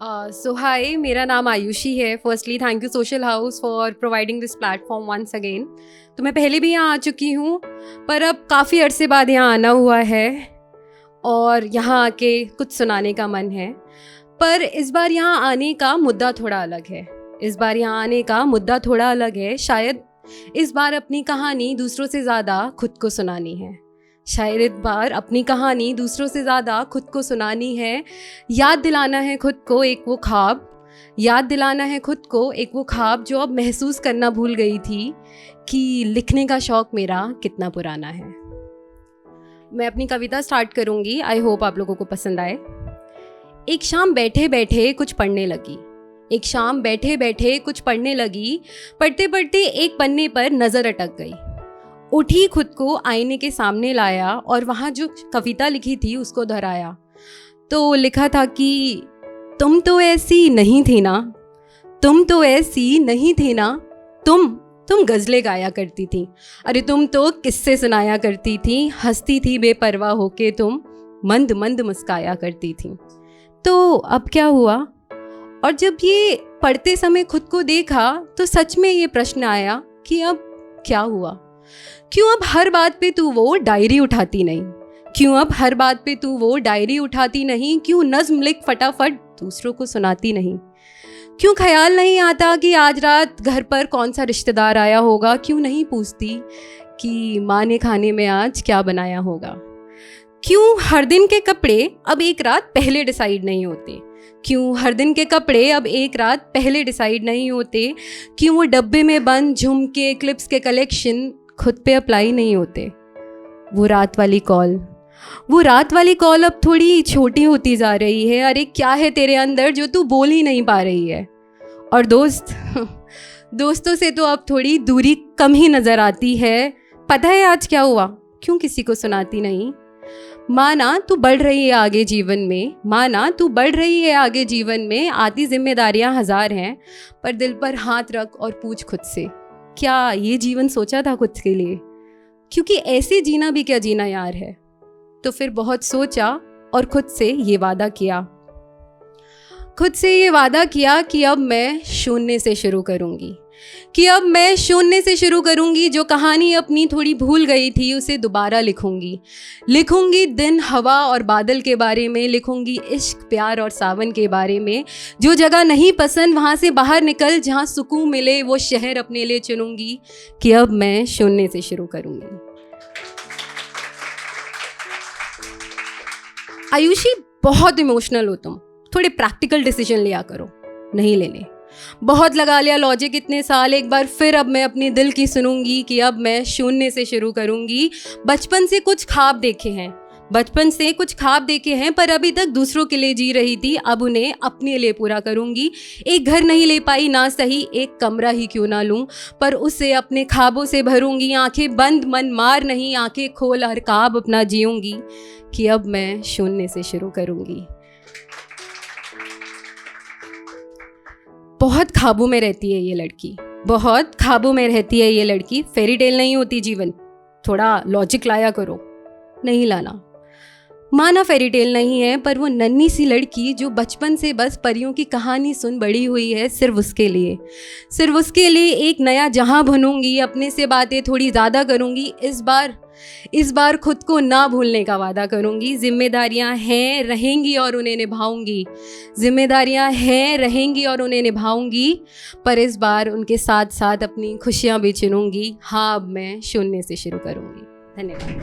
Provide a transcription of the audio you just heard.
सो हाय, मेरा नाम आयुषी है। Firstly thank you Social House for providing this platform once again. तो मैं पहले भी यहाँ आ चुकी हूँ, पर अब काफ़ी अरसे बाद यहाँ आना हुआ है और यहाँ आके कुछ सुनाने का मन है। पर इस बार यहाँ आने का मुद्दा थोड़ा अलग है। शायद इस बार अपनी कहानी दूसरों से ज़्यादा खुद को सुनानी है। याद दिलाना है खुद को एक वो ख्वाब जो अब महसूस करना भूल गई थी कि लिखने का शौक़ मेरा कितना पुराना है। मैं अपनी कविता स्टार्ट करूँगी। आई होप आप लोगों को पसंद आए। एक शाम बैठे बैठे कुछ पढ़ने लगी। पढ़ते पढ़ते एक पन्ने पर नज़र अटक गई। उठी, खुद को आईने के सामने लाया और वहाँ जो कविता लिखी थी उसको दोहराया। तो लिखा था कि तुम तो ऐसी नहीं थी ना, तुम गज़लें गाया करती थी। अरे तुम तो किस्से सुनाया करती थी। हंसती थी बेपरवाह होके, तुम मंद मंद मुस्काया करती थी। तो अब क्या हुआ? और जब ये पढ़ते समय खुद को देखा तो सच में ये प्रश्न आया कि अब क्या हुआ? क्यों अब हर बात पे तू वो डायरी उठाती नहीं? क्यों नज़्म लिख फटाफट दूसरों को सुनाती नहीं? क्यों ख्याल नहीं आता कि आज रात घर पर कौन सा रिश्तेदार आया होगा? क्यों नहीं पूछती कि माँ ने खाने में आज क्या बनाया होगा? क्यों हर दिन के कपड़े अब एक रात पहले डिसाइड नहीं होते? क्यों वो डब्बे में बंद झुमके क्लिप्स के कलेक्शन खुद पे अप्लाई नहीं होते? वो रात वाली कॉल अब थोड़ी छोटी होती जा रही है। अरे क्या है तेरे अंदर जो तू बोल ही नहीं पा रही है? और दोस्तों से तो अब थोड़ी दूरी कम ही नज़र आती है। पता है आज क्या हुआ? क्यों किसी को सुनाती नहीं? माना तू बढ़ रही है आगे जीवन में, आती जिम्मेदारियां हजार हैं, पर दिल पर हाथ रख और पूछ खुद से, क्या ये जीवन सोचा था खुद के लिए? क्योंकि ऐसे जीना भी क्या जीना यार है। तो फिर बहुत सोचा और खुद से ये वादा किया कि अब मैं शून्य से शुरू करूंगी। जो कहानी अपनी थोड़ी भूल गई थी उसे दोबारा लिखूंगी दिन, हवा और बादल के बारे में, लिखूंगी इश्क, प्यार और सावन के बारे में। जो जगह नहीं पसंद वहाँ से बाहर निकल, जहाँ सुकून मिले वो शहर अपने लिए चुनूंगी। कि अब मैं शून्य से शुरू करूंगी। आयुषी, बहुत इमोशनल हो तुम, थोड़े प्रैक्टिकल डिसीजन लिया करो। नहीं लेने, बहुत लगा लिया लॉजिक इतने साल। एक बार फिर अब मैं अपनी दिल की सुनूंगी कि अब मैं शून्य से शुरू करूंगी। बचपन से कुछ ख्वाब देखे हैं, पर अभी तक दूसरों के लिए जी रही थी। अब उन्हें अपने लिए पूरा करूंगी। एक घर नहीं ले पाई ना सही, एक कमरा ही क्यों ना लूं, पर उसे अपने ख्वाबों से भरूंगी। आंखें बंद मन मार नहीं, आंखें खोल हर ख्वाब अपना जीऊंगी। कि अब मैं शून्य से शुरू करूंगी। बहुत ख्वाबों में रहती है ये लड़की। फेरी टेल नहीं होती जीवन, थोड़ा लॉजिक लाया करो। नहीं लाना। माना फेरी टेल नहीं है, पर वो नन्ही सी लड़की जो बचपन से बस परियों की कहानी सुन बड़ी हुई है, सिर्फ उसके लिए एक नया जहां बुनूंगी। अपने से बातें थोड़ी ज़्यादा करूंगी। इस बार खुद को ना भूलने का वादा करूंगी। जिम्मेदारियां हैं, रहेंगी और उन्हें निभाऊंगी। पर इस बार उनके साथ साथ अपनी खुशियां भी चुनूंगी। हाँ, अब मैं शून्य से शुरू करूंगी। धन्यवाद।